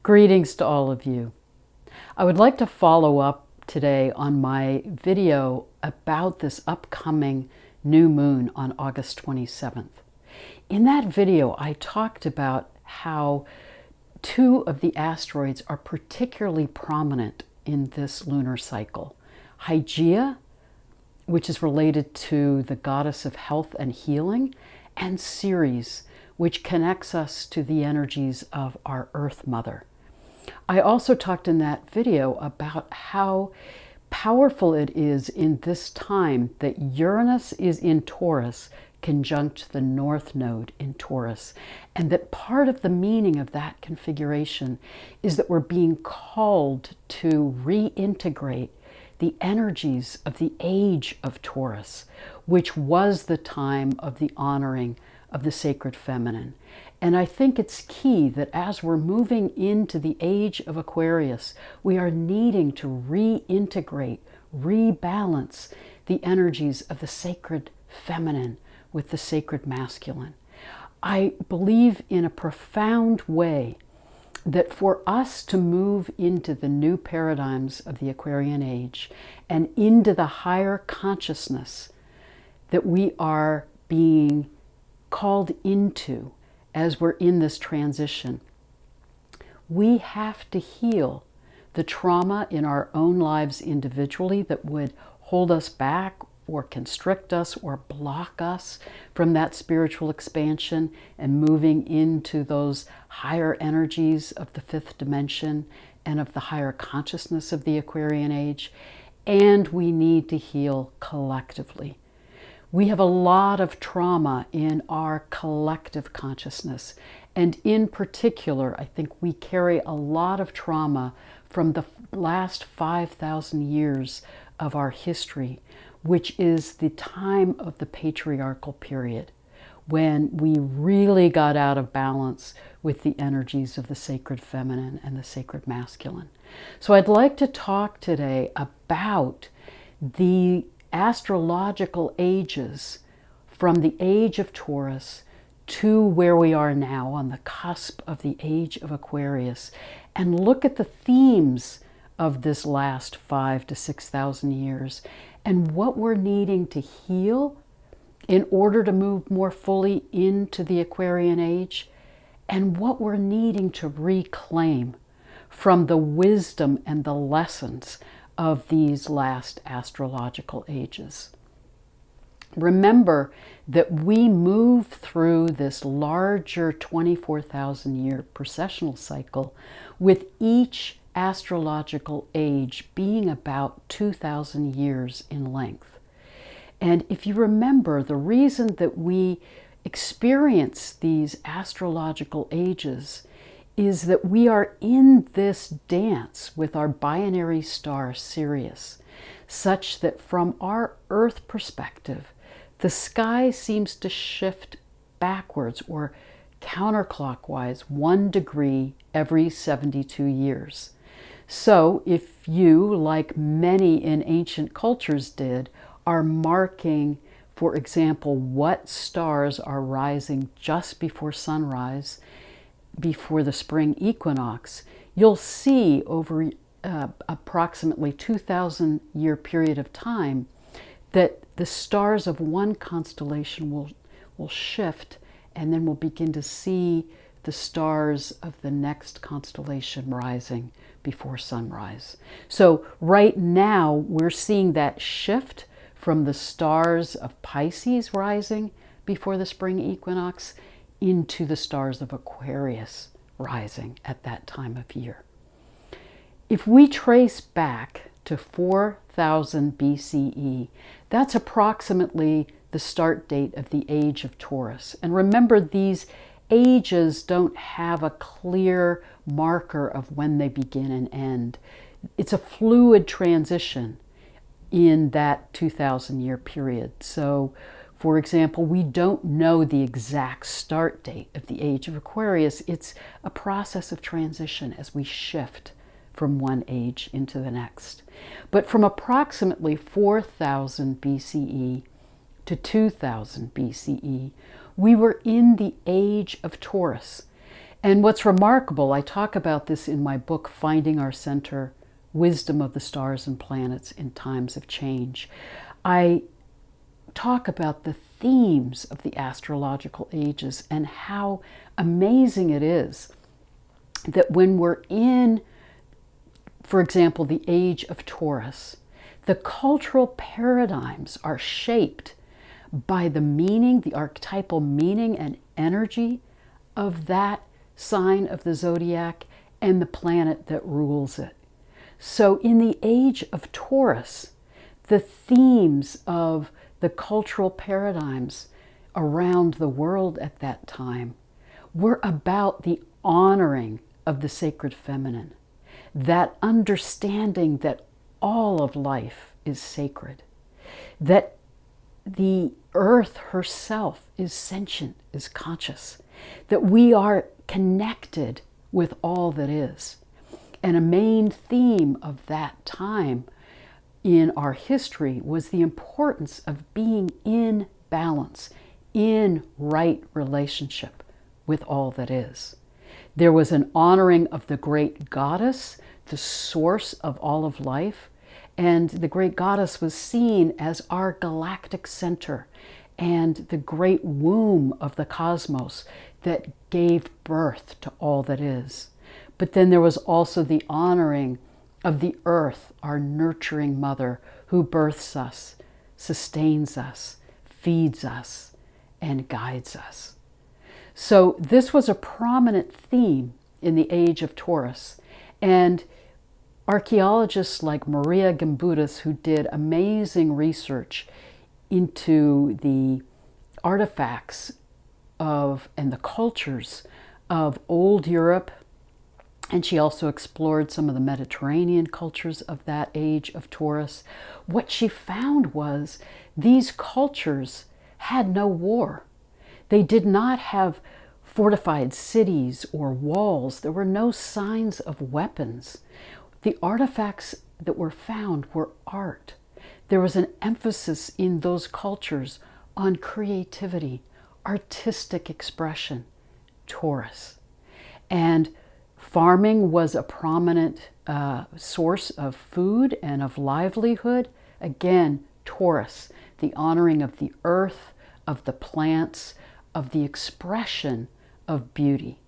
Greetings to all of you. I would like to follow up today on my video about this upcoming new moon on August 27th. In that video, I talked about how two of the asteroids are particularly prominent in this lunar cycle. Hygeia, which is related to the goddess of health and healing, and Ceres, which connects us to the energies of our Earth Mother. I also talked in that video about how powerful it is in this time that Uranus is in Taurus conjunct the North Node in Taurus, and that part of the meaning of that configuration is that we're being called to reintegrate the energies of the Age of Taurus, which was the time of the honoring of the sacred feminine. And I think it's key that as we're moving into the Age of Aquarius, we are needing to reintegrate, rebalance the energies of the sacred feminine with the sacred masculine. I believe in a profound way that for us to move into the new paradigms of the Aquarian age and into the higher consciousness that we are being called into as we're in this transition, we have to heal the trauma in our own lives individually that would hold us back or constrict us or block us from that spiritual expansion and moving into those higher energies of the fifth dimension and of the higher consciousness of the Aquarian age. And we need to heal collectively. We have a lot of trauma in our collective consciousness. And in particular, I think we carry a lot of trauma from the last 5,000 years of our history, which is the time of the patriarchal period, when we really got out of balance with the energies of the sacred feminine and the sacred masculine. So I'd like to talk today about the astrological ages from the Age of Taurus to where we are now on the cusp of the Age of Aquarius, and look at the themes of this last 5,000 to 6,000 years and what we're needing to heal in order to move more fully into the Aquarian age, and what we're needing to reclaim from the wisdom and the lessons of these last astrological ages. Remember that we move through this larger 24,000 year precessional cycle with each astrological age being about 2,000 years in length. And if you remember, the reason that we experience these astrological ages is that we are in this dance with our binary star Sirius, such that from our Earth perspective, the sky seems to shift backwards or counterclockwise 1 degree every 72 years. So if you, like many in ancient cultures did, are marking, for example, what stars are rising just before sunrise, before the spring equinox, you'll see over approximately 2,000 year period of time that the stars of one constellation will shift, and then we'll begin to see the stars of the next constellation rising before sunrise. So right now we're seeing that shift from the stars of Pisces rising before the spring equinox into the stars of Aquarius rising at that time of year. If we trace back to 4,000 BCE, that's approximately the start date of the Age of Taurus. And remember, these ages don't have a clear marker of when they begin and end. It's a fluid transition in that 2,000 year period. So for example, we don't know the exact start date of the Age of Aquarius. It's a process of transition as we shift from one age into the next. But from approximately 4,000 BCE to 2000 BCE, we were in the Age of Taurus. And what's remarkable, I talk about this in my book, Finding Our Center, Wisdom of the Stars and Planets in Times of Change. I talk about the themes of the astrological ages and how amazing it is that when we're in, for example, the age of Taurus, the cultural paradigms are shaped by the meaning, the archetypal meaning and energy of that sign of the zodiac and the planet that rules it. So in the age of Taurus, the themes of the cultural paradigms around the world at that time were about the honoring of the sacred feminine, that understanding that all of life is sacred, that the earth herself is sentient, is conscious, that we are connected with all that is. And a main theme of that time in our history was the importance of being in balance, in right relationship with all that is. There was an honoring of the great goddess, the source of all of life, and the great goddess was seen as our galactic center and the great womb of the cosmos that gave birth to all that is. But then there was also the honoring of the earth, our nurturing mother, who births us, sustains us, feeds us, and guides us. So this was a prominent theme in the age of Taurus. And archaeologists like Maria Gimbutas, who did amazing research into the artifacts of and the cultures of old Europe, and she also explored some of the Mediterranean cultures of that age of Taurus. What she found was these cultures had no war. They did not have fortified cities or walls. There were no signs of weapons. The artifacts that were found were art. There was an emphasis in those cultures on creativity, artistic expression, Taurus. And farming was a prominent source of food and of livelihood. Again, Taurus, the honoring of the earth, of the plants, of the expression of beauty.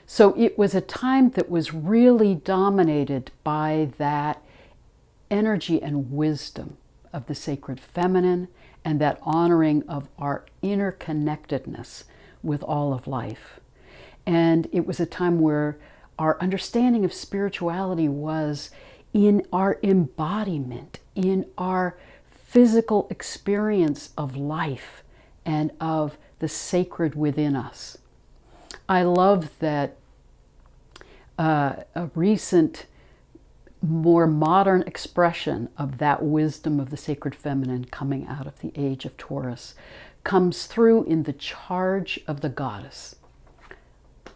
So it was a time that was really dominated by that energy and wisdom of the sacred feminine and that honoring of our interconnectedness with all of life. And it was a time where our understanding of spirituality was in our embodiment, in our physical experience of life and of the sacred within us. I love that a recent, more modern expression of that wisdom of the sacred feminine coming out of the age of Taurus comes through in the charge of the goddess.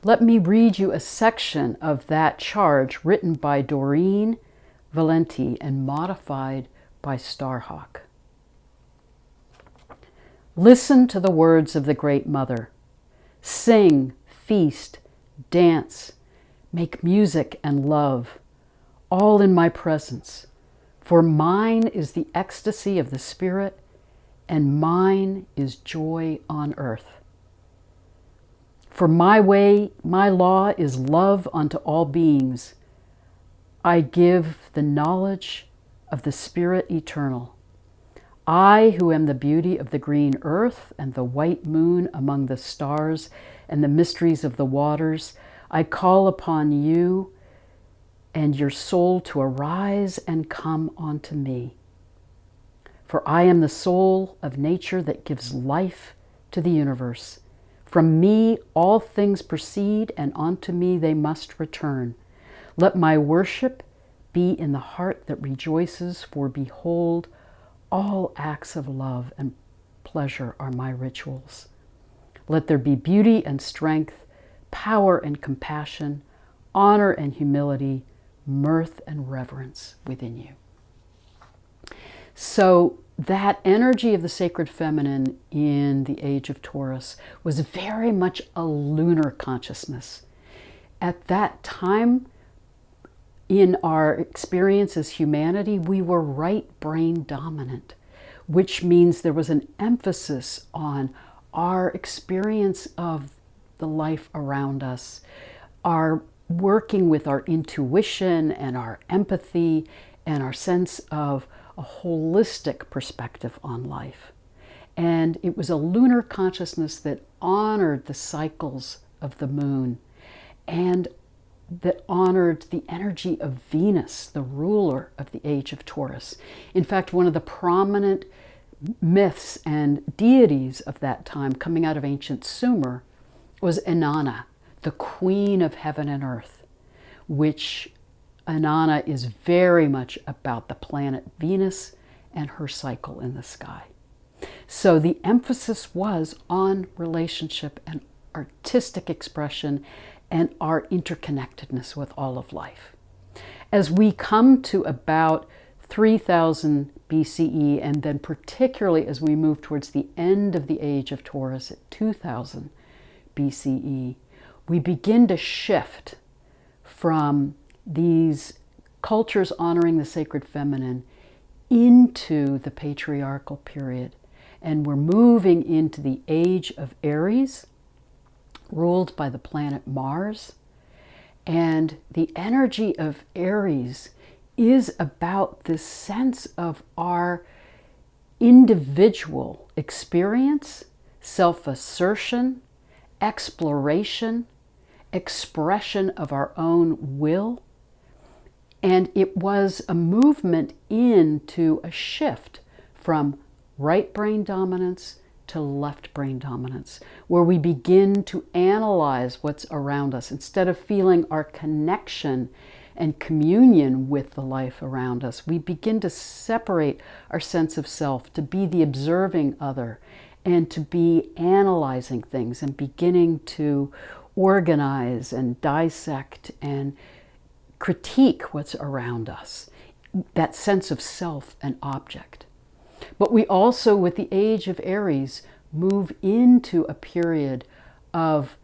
Let me read you a section of that charge written by Doreen Valenti and modified by Starhawk. Listen to the words of the Great Mother. Sing, feast, dance, make music and love, all in my presence. For mine is the ecstasy of the Spirit, and mine is joy on earth. For my way, my law is love unto all beings. I give the knowledge of the Spirit eternal. I, who am the beauty of the green earth and the white moon among the stars and the mysteries of the waters, I call upon you and your soul to arise and come unto me. For I am the soul of nature that gives life to the universe. From me all things proceed, and unto me they must return. Let my worship be in the heart that rejoices, for behold, all acts of love and pleasure are my rituals. Let there be beauty and strength, power and compassion, honor and humility, mirth and reverence within you. So that energy of the sacred feminine in the Age of Taurus was very much a lunar consciousness. At that time, in our experience as humanity, we were right brain dominant, which means there was an emphasis on our experience of the life around us, our working with our intuition and our empathy and our sense of a holistic perspective on life. And it was a lunar consciousness that honored the cycles of the moon and that honored the energy of Venus, the ruler of the Age of Taurus. In fact, one of the prominent myths and deities of that time coming out of ancient Sumer was Inanna, the queen of heaven and earth, which Inanna is very much about the planet Venus and her cycle in the sky. So the emphasis was on relationship and artistic expression and our interconnectedness with all of life. As we come to about 3000 BCE, and then particularly as we move towards the end of the Age of Taurus at 2000 BCE, we begin to shift from these cultures honoring the sacred feminine into the patriarchal period. And we're moving into the Age of Aries, ruled by the planet Mars. And the energy of Aries is about this sense of our individual experience, self-assertion, exploration, expression of our own will. And it was a movement into a shift from right brain dominance to left brain dominance, where we begin to analyze what's around us instead of feeling our connection and communion with the life around us. We begin to separate our sense of self, to be the observing other, and to be analyzing things and beginning to organize and dissect and critique what's around us, that sense of self and object. But we also, with the Age of Aries, move into a period of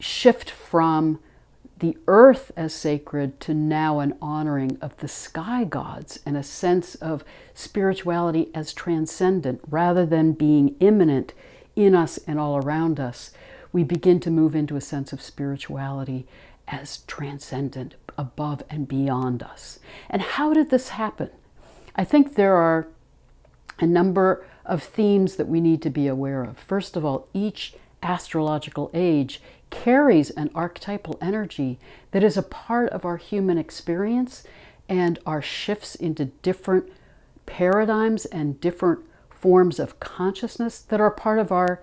shift from the earth as sacred to now an honoring of the sky gods and a sense of spirituality as transcendent rather than being immanent in us and all around us. We begin to move into a sense of spirituality as transcendent, above and beyond us. And how did this happen? I think there are a number of themes that we need to be aware of. First of all, each astrological age carries an archetypal energy that is a part of our human experience and our shifts into different paradigms and different forms of consciousness that are part of our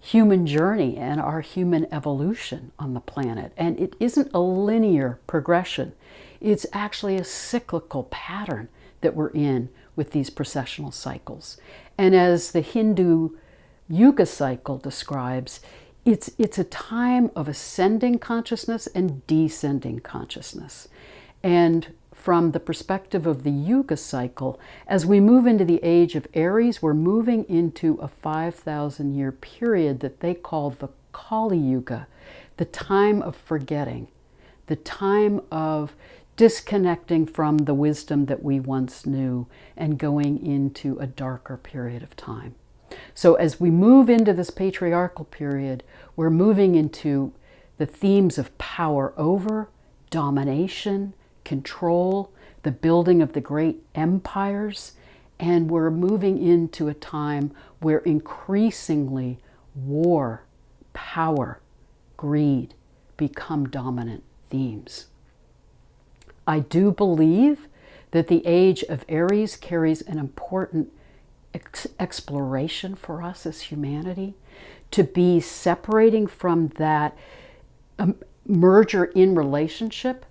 human journey and our human evolution on the planet. And it isn't a linear progression. It's actually a cyclical pattern that we're in with these precessional cycles. And as the Hindu Yuga cycle describes, it's a time of ascending consciousness and descending consciousness. And from the perspective of the Yuga cycle, as we move into the Age of Aries, we're moving into a 5,000-year period that they call the Kali Yuga, the time of forgetting, the time of disconnecting from the wisdom that we once knew and going into a darker period of time. So as we move into this patriarchal period, we're moving into the themes of power over, domination, control, the building of the great empires, and we're moving into a time where increasingly war, power, greed become dominant themes. I do believe that the Age of Aries carries an important exploration for us as humanity, to be separating from that merger in relationship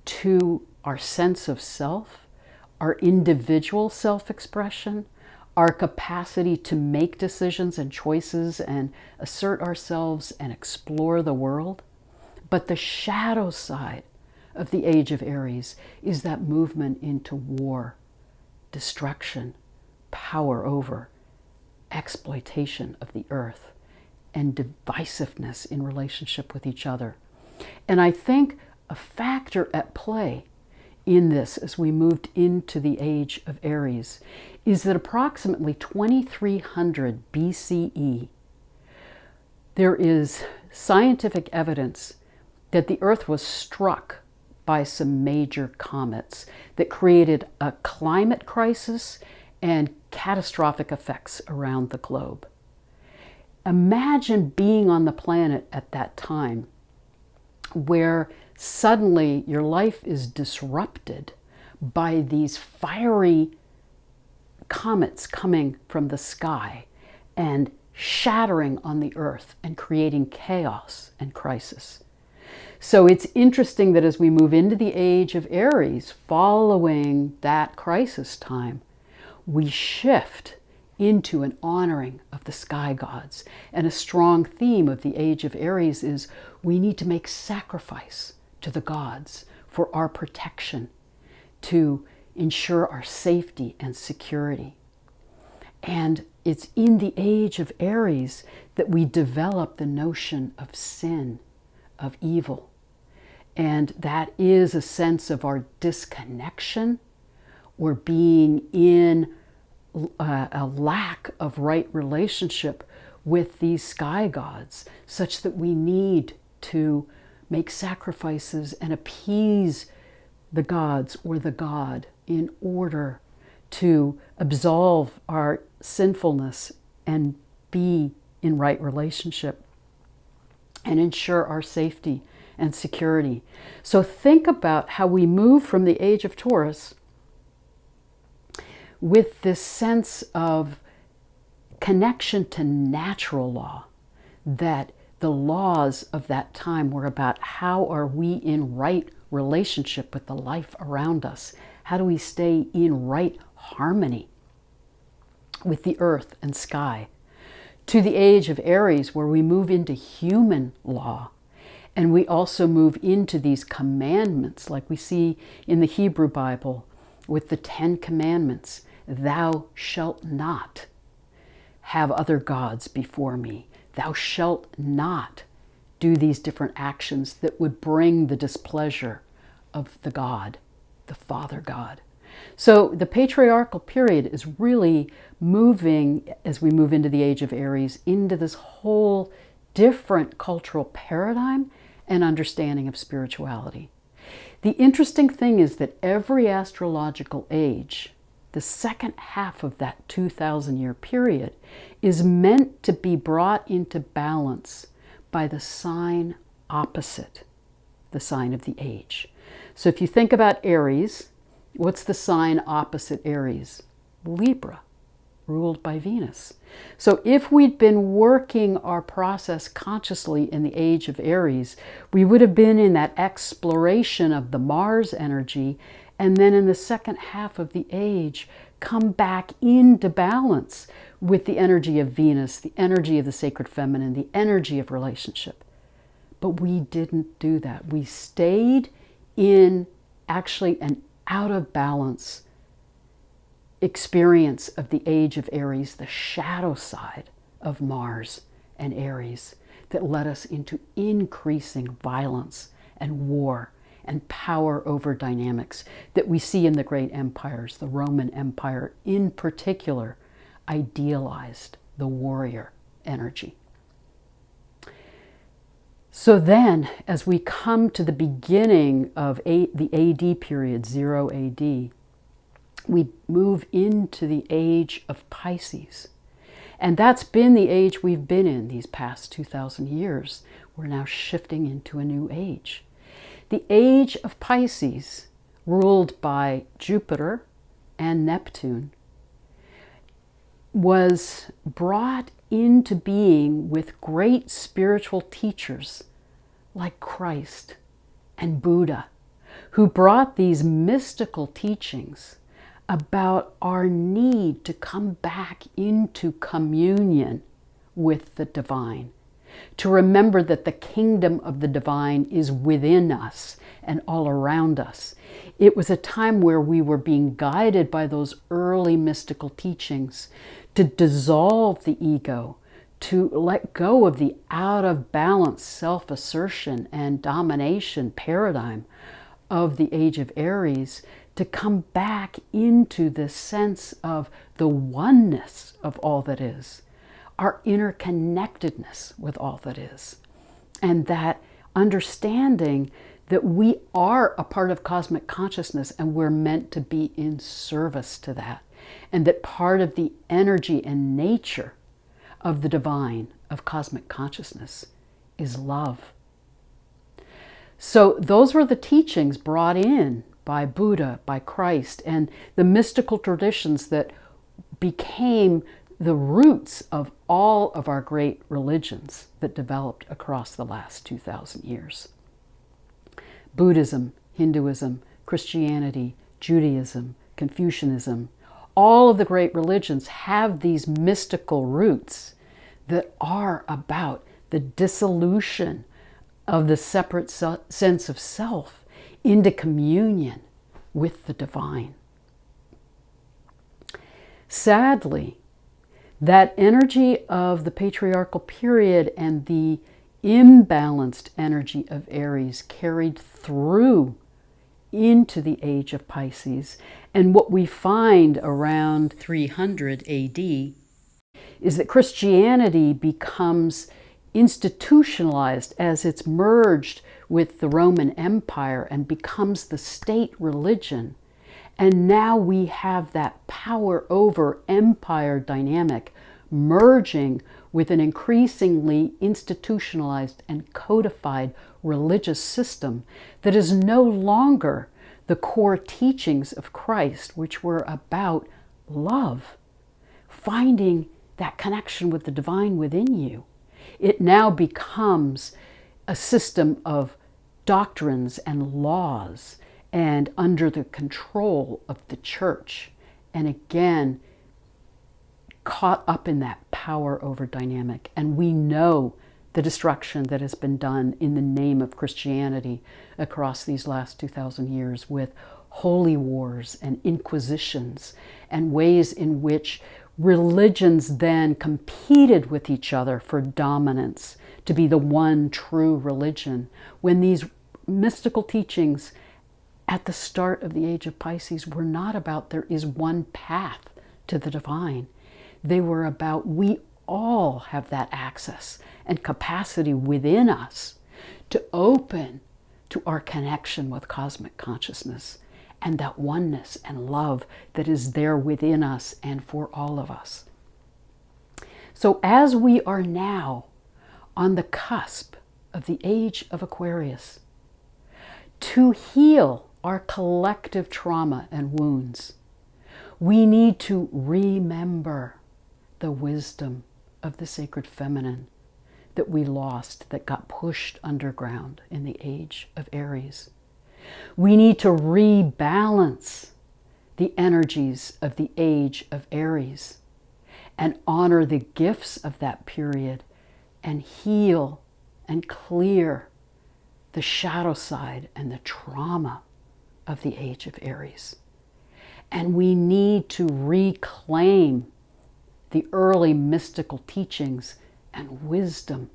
to our sense of self, our individual self-expression, our capacity to make decisions and choices and assert ourselves and explore the world. But the shadow side of the Age of Aries is that movement into war, destruction, power over, exploitation of the earth, and divisiveness in relationship with each other. And I think a factor at play in this as we moved into the Age of Aries is that approximately 2300 BCE, there is scientific evidence that the earth was struck by some major comets that created a climate crisis and catastrophic effects around the globe. Imagine being on the planet at that time where suddenly your life is disrupted by these fiery comets coming from the sky and shattering on the earth and creating chaos and crisis. So it's interesting that as we move into the Age of Aries, following that crisis time, we shift into an honoring of the sky gods. And a strong theme of the Age of Aries is we need to make sacrifice to the gods for our protection, to ensure our safety and security. And it's in the Age of Aries that we develop the notion of sin, of evil. And that is a sense of our disconnection or being in a lack of right relationship with these sky gods, such that we need to make sacrifices and appease the gods or the god in order to absolve our sinfulness and be in right relationship and ensure our safety and security. So think about how we move from the Age of Taurus with this sense of connection to natural law, that the laws of that time were about how are we in right relationship with the life around us? How do we stay in right harmony with the earth and sky? To the Age of Aries, where we move into human law, and we also move into these commandments, like we see in the Hebrew Bible with the 10 Commandments. Thou shalt not have other gods before me. Thou shalt not do these different actions that would bring the displeasure of the God, the Father God. So the patriarchal period is really moving, as we move into the Age of Aries, into this whole different cultural paradigm and understanding of spirituality. The interesting thing is that every astrological age, the second half of that 2,000-year period, is meant to be brought into balance by the sign opposite the sign of the age. So if you think about Aries, what's the sign opposite Aries? Libra, ruled by Venus. So if we'd been working our process consciously in the Age of Aries, we would have been in that exploration of the Mars energy, and then in the second half of the age, come back into balance with the energy of Venus, the energy of the sacred feminine, the energy of relationship. But we didn't do that. We stayed in actually an out of balance experience of the Age of Aries, the shadow side of Mars and Aries, that led us into increasing violence and war and power over dynamics that we see in the great empires. The Roman Empire in particular idealized the warrior energy. So then, as we come to the beginning of the AD period, 0 AD, we move into the Age of Pisces. And that's been the age we've been in these past 2,000 years. We're now shifting into a new age. The Age of Pisces, ruled by Jupiter and Neptune, was brought into being with great spiritual teachers like Christ and Buddha, who brought these mystical teachings about our need to come back into communion with the divine, to remember that the kingdom of the divine is within us and all around us. It was a time where we were being guided by those early mystical teachings to dissolve the ego, to let go of the out of balance self-assertion and domination paradigm of the Age of Aries, to come back into this sense of the oneness of all that is, our interconnectedness with all that is, and that understanding that we are a part of cosmic consciousness and we're meant to be in service to that, and that part of the energy and nature of the divine, of cosmic consciousness, is love. So those were the teachings brought in by Buddha, by Christ, and the mystical traditions that became the roots of all of our great religions that developed across the last 2,000 years. Buddhism, Hinduism, Christianity, Judaism, Confucianism, all of the great religions have these mystical roots that are about the dissolution of the separate sense of self into communion with the divine. Sadly, that energy of the patriarchal period and the imbalanced energy of Aries carried through into the Age of Pisces. And what we find around 300 AD is that Christianity becomes institutionalized as it's merged with the Roman Empire and becomes the state religion. And now we have that power over empire dynamic merging with an increasingly institutionalized and codified religious system that is no longer the core teachings of Christ, which were about love, finding that connection with the divine within you. It now becomes a system of doctrines and laws and under the control of the church. And again, caught up in that power over dynamic. And we know the destruction that has been done in the name of Christianity across these last 2,000 years with holy wars and inquisitions and ways in which religions then competed with each other for dominance to be the one true religion, when these mystical teachings at the start of the Age of Pisces were not about there is one path to the divine. They were about we all have that access and capacity within us to open to our connection with cosmic consciousness and that oneness and love that is there within us and for all of us. So as we are now on the cusp of the Age of Aquarius, to heal our collective trauma and wounds, we need to remember the wisdom of the sacred feminine that we lost, that got pushed underground in the Age of Aries. We need to rebalance the energies of the Age of Aries and honor the gifts of that period and heal and clear the shadow side and the trauma of the Age of Aries. And we need to reclaim the early mystical teachings and wisdom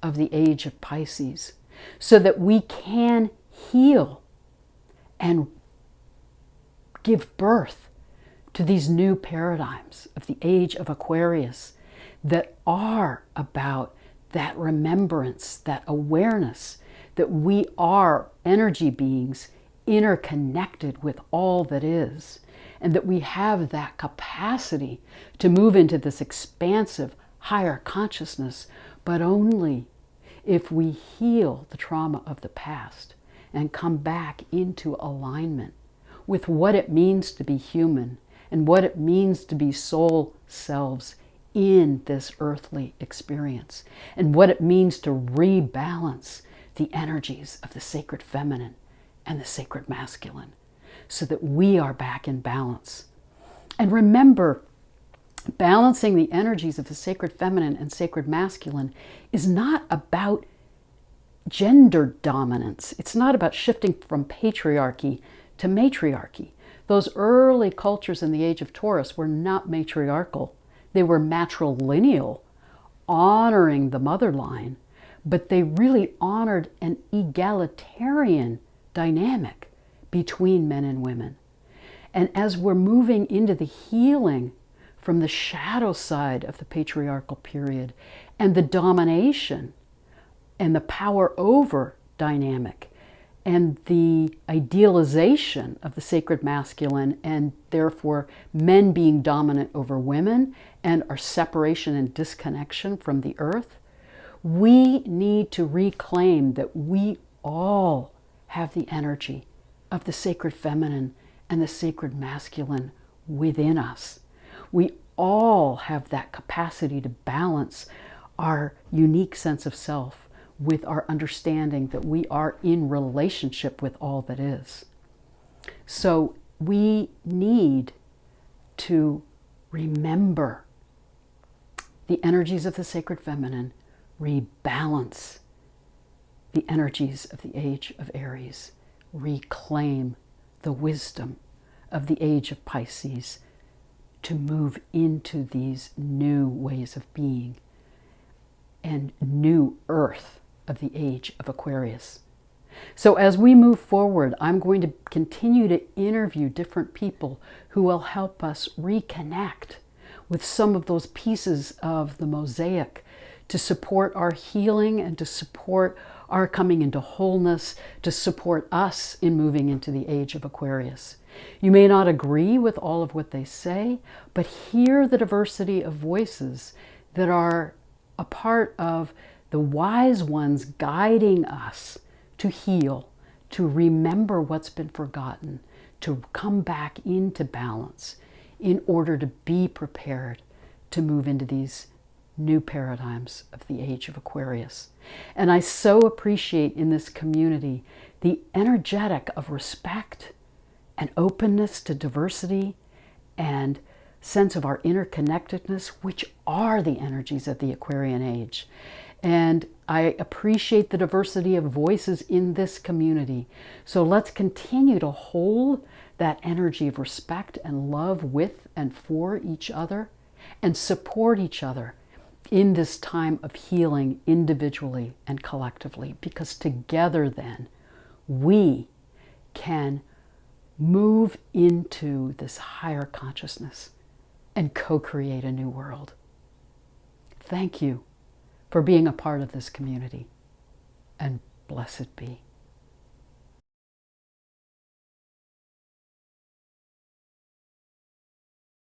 of the Age of Pisces so that we can heal and give birth to these new paradigms of the Age of Aquarius that are about that remembrance, that awareness that we are energy beings interconnected with all that is, and that we have that capacity to move into this expansive, higher consciousness, but only if we heal the trauma of the past and come back into alignment with what it means to be human and what it means to be soul selves in this earthly experience, and what it means to rebalance the energies of the sacred feminine and the sacred masculine so that we are back in balance. And remember Balancing the energies of the sacred feminine and sacred masculine is not about gender dominance. It's not about shifting from patriarchy to matriarchy. Those early cultures in the Age of Taurus were not matriarchal. They were matrilineal, honoring the mother line, but they really honored an egalitarian dynamic between men and women. And as we're moving into the healing from the shadow side of the patriarchal period and the domination and the power over dynamic and the idealization of the sacred masculine, and therefore men being dominant over women and our separation and disconnection from the earth, we need to reclaim that we all have the energy of the sacred feminine and the sacred masculine within us. We all have that capacity to balance our unique sense of self with our understanding that we are in relationship with all that is. So we need to remember the energies of the sacred feminine, rebalance the energies of the Age of Aries, reclaim the wisdom of the Age of Pisces to move into these new ways of being and new earth of the Age of Aquarius. So as we move forward, I'm going to continue to interview different people who will help us reconnect with some of those pieces of the mosaic to support our healing and to support our coming into wholeness, to support us in moving into the Age of Aquarius. You may not agree with all of what they say, but hear the diversity of voices that are a part of the wise ones guiding us to heal, to remember what's been forgotten, to come back into balance in order to be prepared to move into these new paradigms of the Age of Aquarius. And I so appreciate in this community the energetic of respect and openness to diversity and sense of our interconnectedness, which are the energies of the Aquarian age. And I appreciate the diversity of voices in this community. So let's continue to hold that energy of respect and love with and for each other and support each other in this time of healing individually and collectively, because together then we can move into this higher consciousness and co-create a new world. Thank you for being a part of this community, and blessed be.